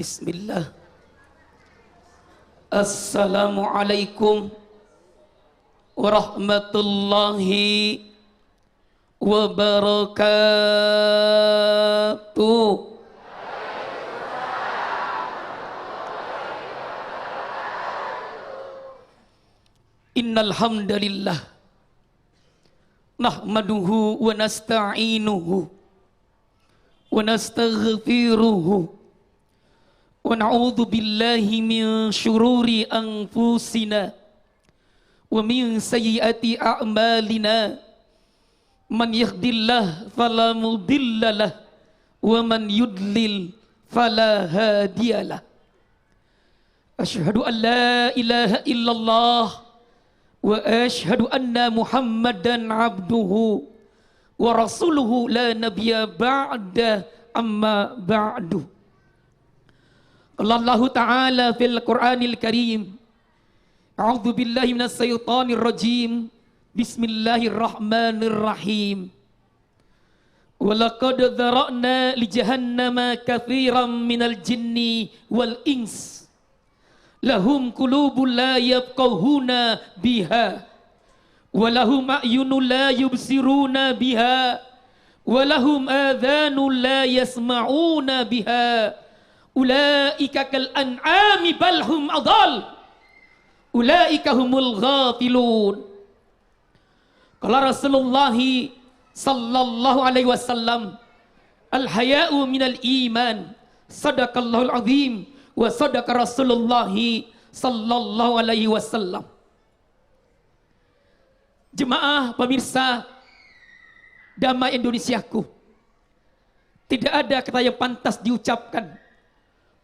Bismillah. Assalamualaikum warahmatullahi wabarakatuh. Innal hamdalillah nahmaduhu wa nasta'inuhu wa nastaghfiruhu wa na'udzu billahi min syururi anfusina wa min sayyiati a'malina. Man yahdillahu fala mudhillalah wa man yudlil fala hadiyalah. Asyhadu an la ilaha illallah wa asyhadu anna Muhammadan abduhu wa rasuluhu la nabiyya ba'da amma ba'du. Allah Ta'ala fil Qur'anil Karim. A'udzu billahi minas syaitonir rajim. Bismillahirrahmanirrahim. Wa laqad dzara'na li jahannama katsiran minal jinni wal ins. Lahum qulubun la yafqahuna biha wa lahum a'yunun la yubsiruna biha wa lahum adhanun la yasma'una biha. Ulaika kal an'ami bal hum adall. Ulaika humul ghafilun. Qala Rasulullah sallallahu alaihi wasallam, al haya'u minal iman. Sadaqallahul azim wa sadaqa Rasulullah sallallahu alaihi wasallam. Jemaah pemirsa Damai Indonesiaku, tidak ada kata yang pantas diucapkan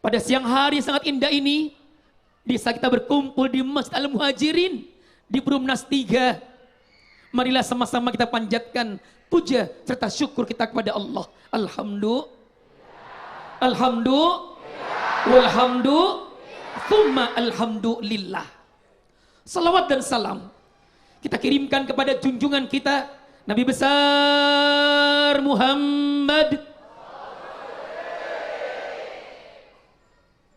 pada siang hari sangat indah ini, di saat kita berkumpul di Masjid Al-Muhajirin di Perumnas 3. Marilah sama-sama kita panjatkan puja serta syukur kita kepada Allah. Alhamdulillah, thumma alhamdulillah. Salawat dan salam kita kirimkan kepada junjungan kita Nabi besar Muhammad.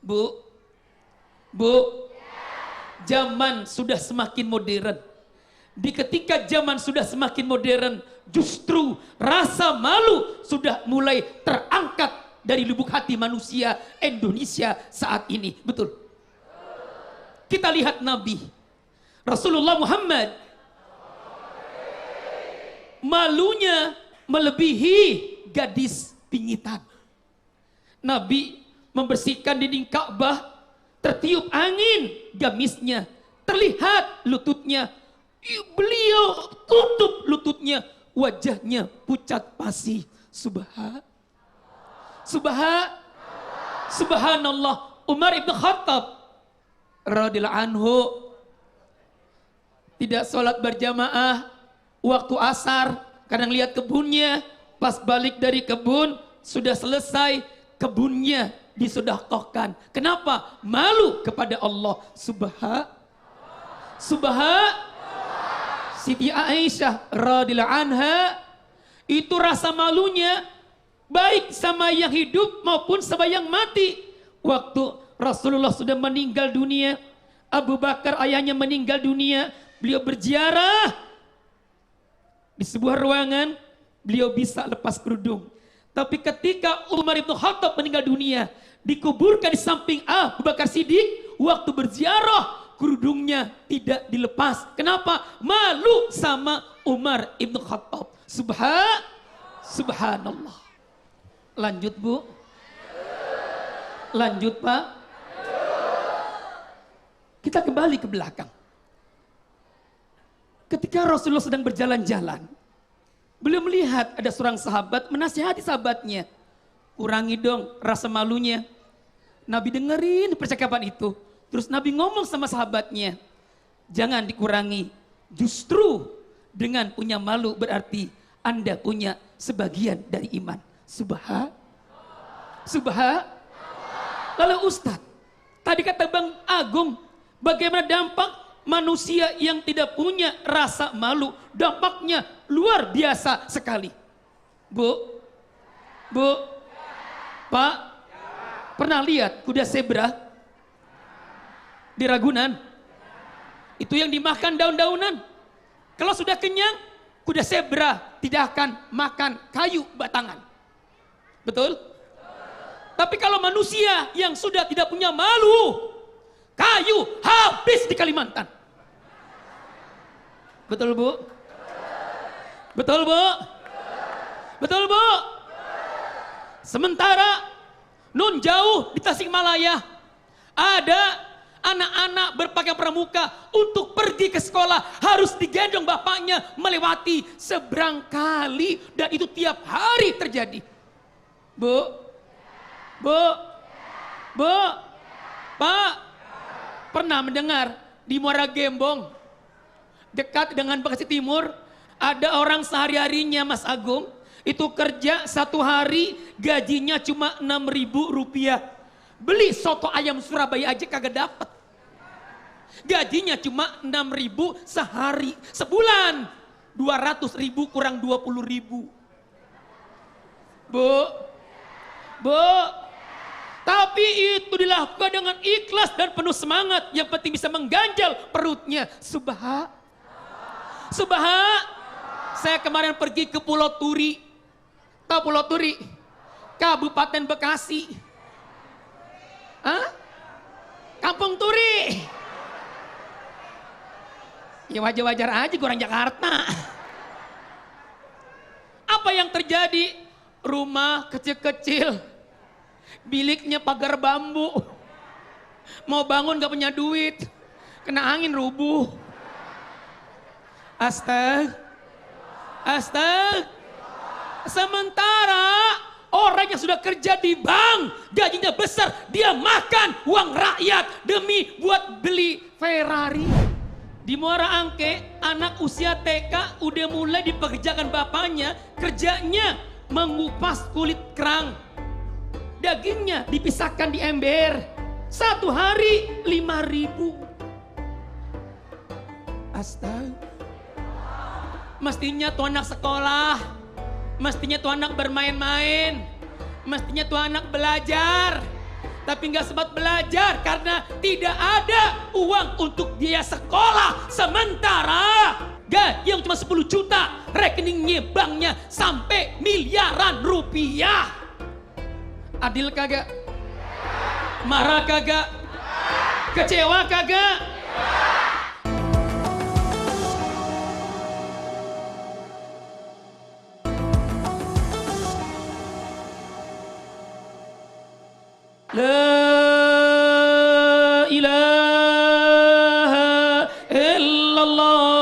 Bu, zaman sudah semakin modern. Di ketika zaman sudah semakin modern, justru rasa malu sudah mulai terangkat dari lubuk hati manusia Indonesia saat ini. Betul? Kita lihat Nabi Rasulullah Muhammad, malunya melebihi gadis pingitan. Nabi membersihkan dinding Ka'bah, tertiup angin gamisnya, terlihat lututnya. Beliau tutup lututnya, wajahnya pucat pasi. Subhanallah. Umar ibn Khattab radhiyallahu anhu tidak sholat berjamaah waktu asar, kadang lihat kebunnya, pas balik dari kebun sudah selesai, kebunnya disedekahkan. Kenapa? Malu kepada Allah. Siti Aisyah radhiyallahu anha itu rasa malunya baik sama yang hidup maupun sama yang mati. Waktu Rasulullah sudah meninggal dunia, Abu Bakar ayahnya meninggal dunia, beliau berziarah di sebuah ruangan, beliau bisa lepas kerudung. Tapi ketika Umar ibn Khattab meninggal dunia, dikuburkan di samping Abu Bakar Siddiq, waktu berziarah kerudungnya tidak dilepas. Kenapa? Malu sama Umar ibn Khattab. Subhanallah. Lanjut Bu. Lanjut Pak. Kita kembali ke belakang. Ketika Rasulullah sedang berjalan-jalan, beliau melihat ada seorang sahabat menasihati sahabatnya, kurangi dong rasa malunya. Nabi dengerin percakapan itu. Terus Nabi ngomong sama sahabatnya, jangan dikurangi. Justru dengan punya malu berarti Anda punya sebagian dari iman. Lalu Ustadz, tadi kata Bang Agung, bagaimana dampak manusia yang tidak punya rasa malu? Dampaknya luar biasa sekali. Bu, Pak, Pernah lihat kuda zebra di Ragunan? Itu yang dimakan daun-daunan. Kalau sudah kenyang, kuda zebra tidak akan makan kayu batangan. Betul? Tapi kalau manusia yang sudah tidak punya malu, kayu habis di Kalimantan. Betul Bu? Betul Bu? Betul Bu? Sementara nun jauh di Tasikmalaya ada anak-anak berpakaian pramuka untuk pergi ke sekolah harus digendong bapaknya melewati seberang kali, dan itu tiap hari terjadi. Bu, Bu, Bu, Pak, pernah mendengar di Muara Gembong dekat dengan Bekasi Timur ada orang sehari-harinya Mas Agung itu kerja satu hari gajinya cuma 6.000 rupiah. Beli soto ayam Surabaya aja kagak dapet. Gajinya cuma 6.000 sehari. Sebulan 200.000 kurang 20.000. Bu, Bu, tapi itu dilakukan dengan ikhlas dan penuh semangat. Yang penting bisa mengganjal perutnya. Subha. Saya kemarin pergi ke Pulau Turi. Tahu Pulau Turi? Kabupaten Bekasi. Hah? Kampung Turi. Ya wajar-wajar aja orang Jakarta. Apa yang terjadi? Rumah kecil-kecil. Biliknya pagar bambu. Mau bangun gak punya duit. Kena angin rubuh. Sementara orang yang sudah kerja di bank, gajinya besar, dia makan uang rakyat demi buat beli Ferrari. Di Muara Angke, anak usia TK udah mulai dipekerjakan bapaknya, kerjanya mengupas kulit kerang. Dagingnya dipisahkan di ember. Satu hari 5.000. Mestinya tuh anak sekolah, mestinya tuh anak bermain-main, mestinya tuh anak belajar, tapi nggak sempat belajar karena tidak ada uang untuk biaya sekolah. Sementara gaji yang cuma 10 juta, rekeningnya banknya sampai miliaran rupiah. Adil kagak? Marah kagak? Kecewa kagak? La ilaha illallah.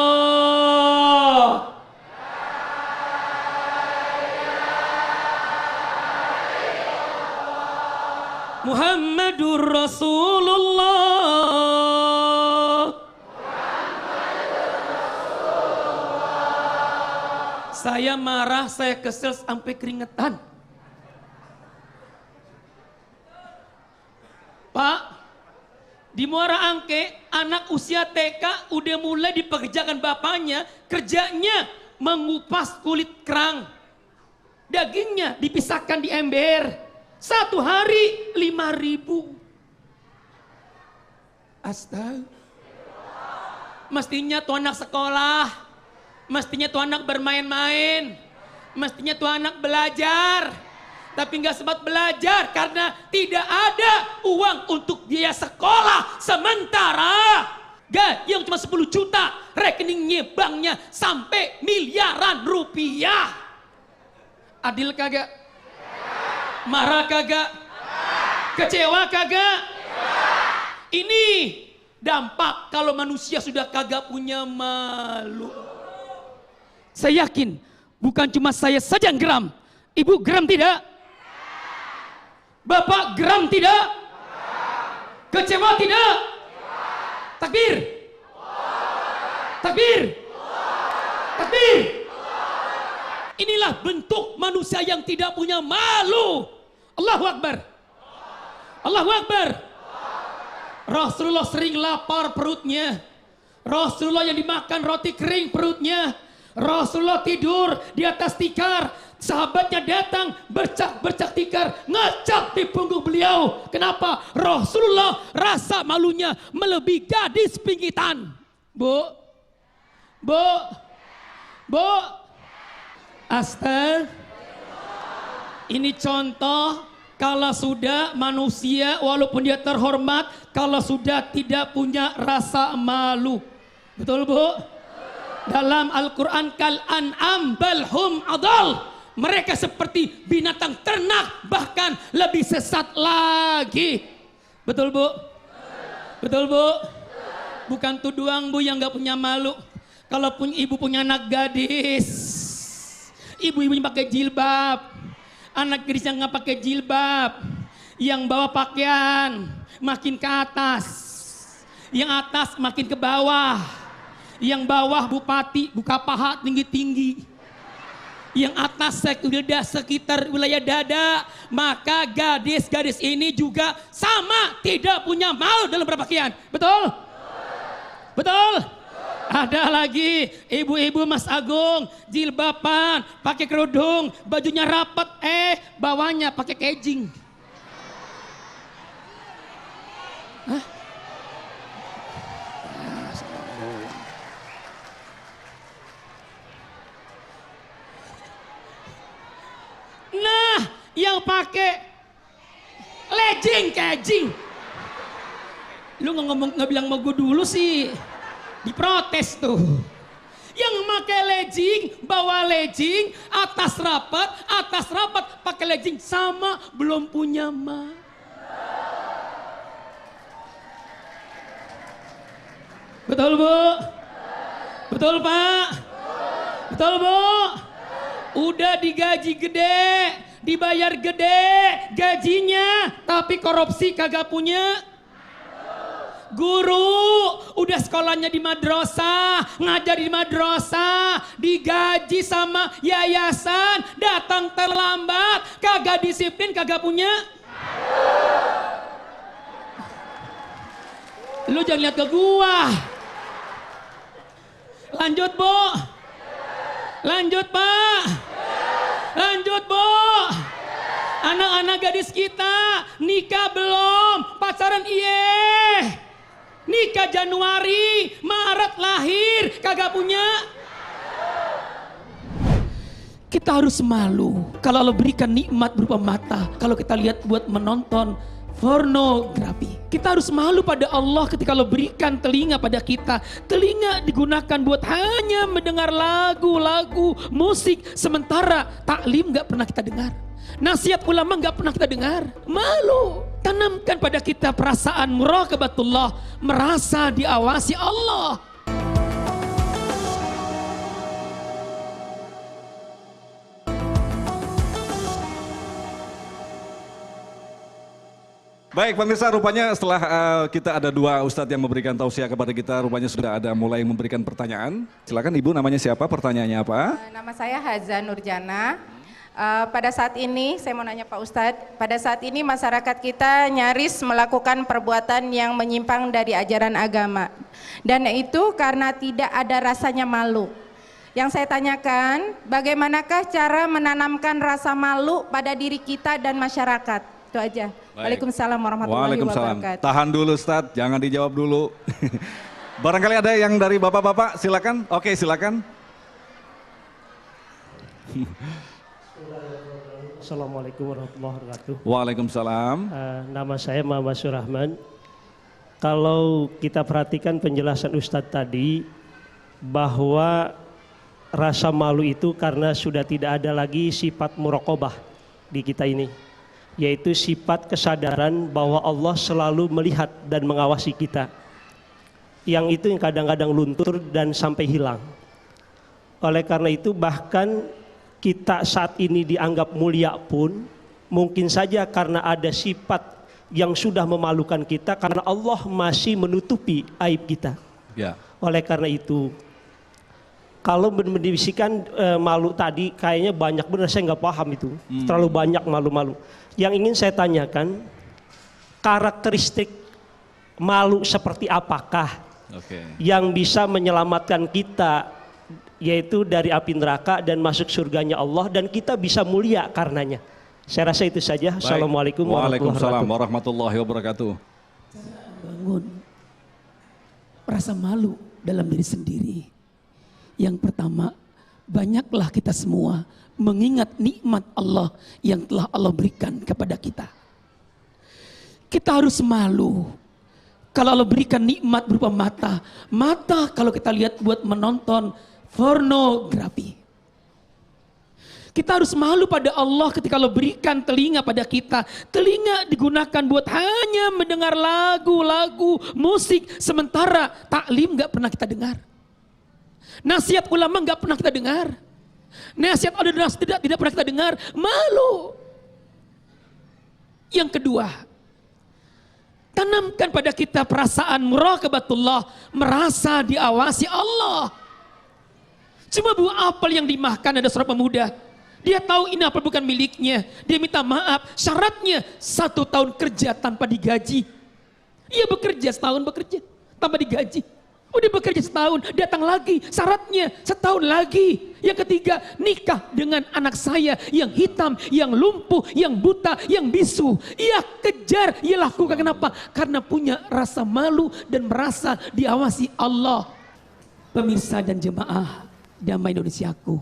Muhammadur Rasulullah. Saya marah, saya kesel sampai keringetan. Pak, di Muara Angke anak usia TK udah mulai dipekerjakan bapaknya, kerjanya mengupas kulit kerang. Dagingnya dipisahkan di ember. Satu hari 5.000. Mestinya tuh anak sekolah, mestinya tuh anak bermain-main, mestinya tuh anak belajar. Tapi nggak sempat belajar karena tidak ada uang untuk biaya sekolah. Sementara gaji yang cuma 10 juta, rekeningnya banknya sampai miliaran rupiah. Adil kagak? Marah kagak? Kecewa kagak? Ini dampak kalau manusia sudah kagak punya malu. Saya yakin bukan cuma saya saja yang geram. Ibu geram tidak? Bapak geram tidak? Kecewa tidak? Takbir! Takbir! Takbir! Inilah bentuk manusia yang tidak punya malu. Allahu Akbar. Allahu Akbar. Rasulullah sering lapar perutnya. Rasulullah yang dimakan roti kering perutnya. Rasulullah tidur di atas tikar Sahabatnya datang bercak-bercak tikar, ngacak di punggung beliau. Kenapa? Rasulullah rasa malunya melebihi gadis pinggitan. Bu, ini contoh kalau sudah manusia walaupun dia terhormat, kalau sudah tidak punya rasa malu. Betul Bu? Dalam Al-Quran kal an'am balhum adal. Mereka seperti binatang ternak, bahkan lebih sesat lagi. Betul Bu? Betul Bu? Bukan tuh doang Bu yang gak punya malu. Kalau ibu punya anak gadis, ibu-ibunya pakai jilbab, anak gadis yang gak pakai jilbab, yang bawa pakaian makin ke atas, yang atas makin ke bawah, yang bawah bupati buka paha tinggi-tinggi, yang atas sekitar wilayah dada, maka gadis-gadis ini juga sama tidak punya malu dalam berpakaian. Betul? Betul? Ada lagi ibu-ibu Mas Agung jilbaban, pakai kerudung, bajunya rapat, bawahnya pakai kejing. Hah? Nah, yang pakai legging, kejing. Lu nggak bilang mau gue dulu sih, diprotes tuh. Yang pakai legging, bawa legging, atas rapat, pakai legging sama belum punya mah. Betul Bu? Betul Pak? Betul Bu? Udah digaji gede, dibayar gede gajinya, tapi korupsi kagak punya. Guru, udah sekolahnya di madrasah, ngajar di madrasah, digaji sama yayasan, datang terlambat, kagak disiplin, kagak punya. Lu jangan lihat ke gua. Lanjut Bu. Lanjut Pak. Lanjut Bu. Anak-anak gadis kita nikah belum, pacaran iye. Nikah Januari, Maret lahir, kagak punya. Kita harus malu kalau Allah berikan nikmat berupa mata. Kalau kita lihat buat menonton pornografi, kita harus malu pada Allah ketika Allah berikan telinga pada kita. Telinga digunakan buat hanya mendengar lagu-lagu, musik, sementara taklim gak pernah kita dengar, nasihat ulama gak pernah kita dengar. Malu. Tanamkan pada kita perasaan muraqabatullah, merasa diawasi Allah. Baik pemirsa, rupanya setelah kita ada dua ustadz yang memberikan tausiah kepada kita, rupanya sudah ada mulai memberikan pertanyaan. Silakan Ibu, namanya siapa, pertanyaannya apa? Nama saya Haza Nurjana. Pada saat ini, saya mau nanya Pak Ustadz, pada saat ini masyarakat kita nyaris melakukan perbuatan yang menyimpang dari ajaran agama. Dan itu karena tidak ada rasanya malu. Yang saya tanyakan, bagaimanakah cara menanamkan rasa malu pada diri kita dan masyarakat? Itu aja. Waalaikumsalam warahmatullahi wabarakatuh. Tahan dulu Ustadz, jangan dijawab dulu. Barangkali ada yang dari bapak-bapak, silakan. Oke, silakan. Assalamualaikum warahmatullahi wabarakatuh. Waalaikumsalam. Nama saya Muhammad Surahman. Kalau kita perhatikan penjelasan Ustadz tadi, bahwa rasa malu itu karena sudah tidak ada lagi sifat muraqabah di kita ini, yaitu sifat kesadaran bahwa Allah selalu melihat dan mengawasi kita. Yang itu yang kadang-kadang luntur dan sampai hilang. Oleh karena itu bahkan kita saat ini dianggap mulia pun mungkin saja karena ada sifat yang sudah memalukan kita, karena Allah masih menutupi aib kita. Ya. Oleh karena itu, kalau mendivisikan malu tadi kayaknya banyak, benar saya nggak paham itu. Terlalu banyak malu-malu. Yang ingin saya tanyakan, karakteristik malu seperti apakah yang bisa menyelamatkan kita yaitu dari api neraka dan masuk surganya Allah, dan kita bisa mulia karenanya. Saya rasa itu saja. Baik. Assalamualaikum Waalaikumsalam warahmatullahi wabarakatuh. Bangun rasa malu dalam diri sendiri. Yang pertama, banyaklah kita semua mengingat nikmat Allah yang telah Allah berikan kepada kita. Kita harus malu. Kalau Allah berikan nikmat berupa mata, mata kalau kita lihat buat menonton pornografi. Kita harus malu pada Allah ketika Allah berikan telinga pada kita. Telinga digunakan buat hanya mendengar lagu-lagu, musik. Sementara taklim gak pernah kita dengar. Nasihat ulama gak pernah kita dengar. Nasihat ordinas tidak pernah kita dengar. Malu. Yang kedua, tanamkan pada kita perasaan muraqabatullah, merasa diawasi Allah. Cuma buah apel yang dimakan ada seorang pemuda. Dia tahu ini apel bukan miliknya. Dia minta maaf. Syaratnya 1 tahun kerja tanpa digaji. Ia bekerja setahun bekerja tanpa digaji. Udah bekerja setahun, datang lagi. Syaratnya 1 tahun lagi. Yang ketiga, nikah dengan anak saya yang hitam, yang lumpuh, yang buta, yang bisu. Ia kejar, ia lakukan. Kenapa? Karena punya rasa malu dan merasa diawasi Allah. Pemirsa dan jemaah Damai Indonesiaku,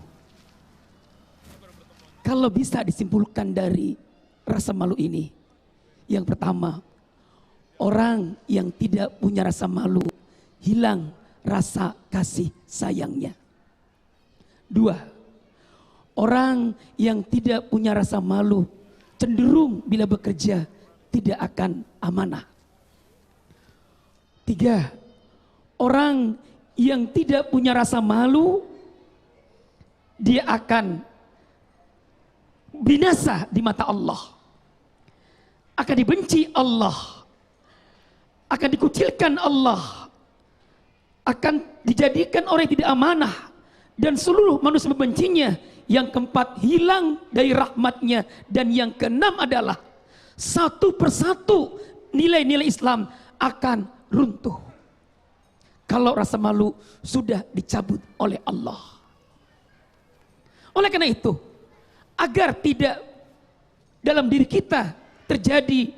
kalau bisa disimpulkan dari rasa malu ini, yang pertama, orang yang tidak punya rasa malu hilang rasa kasih sayangnya. 2, orang yang tidak punya rasa malu cenderung bila bekerja tidak akan amanah. 3, orang yang tidak punya rasa malu dia akan binasa di mata Allah, akan dibenci Allah, akan dikucilkan Allah, akan dijadikan orang yang tidak amanah, dan seluruh manusia membencinya. Yang keempat, hilang dari rahmatnya. Dan yang keenam adalah satu persatu nilai-nilai Islam akan runtuh kalau rasa malu sudah dicabut oleh Allah. Oleh karena itu, agar tidak dalam diri kita terjadi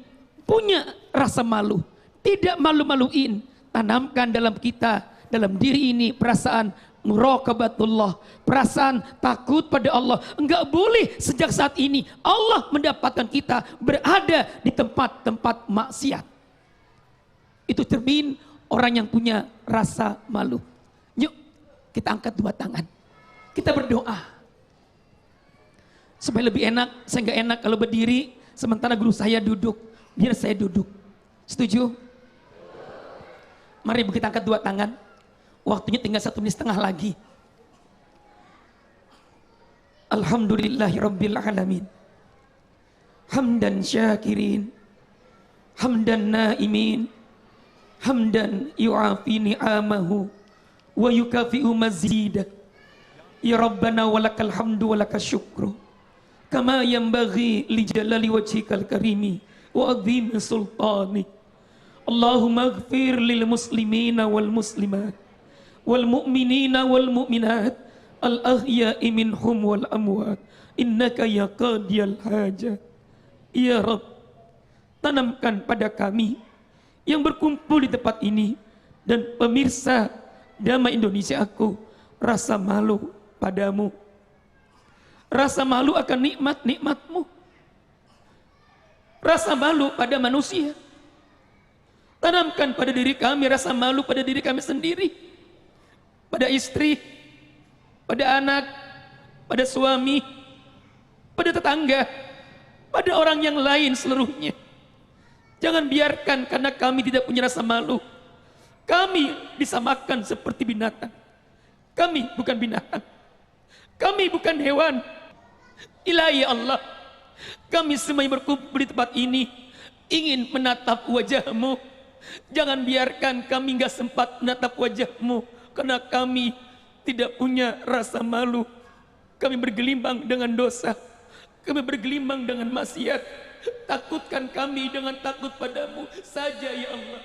punya rasa malu, tidak malu-maluin, tanamkan dalam kita, dalam diri ini perasaan muraqabatullah, perasaan takut pada Allah. Enggak boleh sejak saat ini Allah mendapatkan kita berada di tempat-tempat maksiat. Itu cermin orang yang punya rasa malu. Yuk kita angkat 2 tangan, kita berdoa supaya lebih enak. Saya nggak enak kalau berdiri sementara guru saya duduk, biar saya duduk. Setuju? Mari kita angkat 2 tangan. Waktunya tinggal 1,5 menit lagi. Alhamdulillahirabbil alamin. Hamdan syakirin, hamdan naimin, hamdan yu'afi ni'amahu wa yukafi'u mazidah. Ya Rabbana walakal hamdu walakal syukru kama yanbaghi li jalali wajhikal karimi wa azimi sultani. Allahumma ighfir lil muslimina wal muslimat wal mu'minina wal mu'minat al ahya'i minhum wal amwat innaka ya qadiyal hajat. Ya Rabb, tanamkan pada kami yang berkumpul di tempat ini dan pemirsa Damai Indonesia aku rasa malu padamu, rasa malu akan nikmat-nikmatmu, rasa malu pada manusia. Tanamkan pada diri kami rasa malu pada diri kami sendiri, pada istri, pada anak, pada suami, pada tetangga, pada orang yang lain seluruhnya. Jangan biarkan karena kami tidak punya rasa malu, kami disamakan seperti binatang. Kami bukan binatang, kami bukan hewan. Ilahi Allah, kami semua yang berkumpul di tempat ini ingin menatap wajah-Mu. Jangan biarkan kami enggak sempat menatap wajah-Mu karena kami tidak punya rasa malu. Kami bergelimang dengan dosa, kami bergelimang dengan maksiat. Takutkan kami dengan takut padamu saja ya Allah.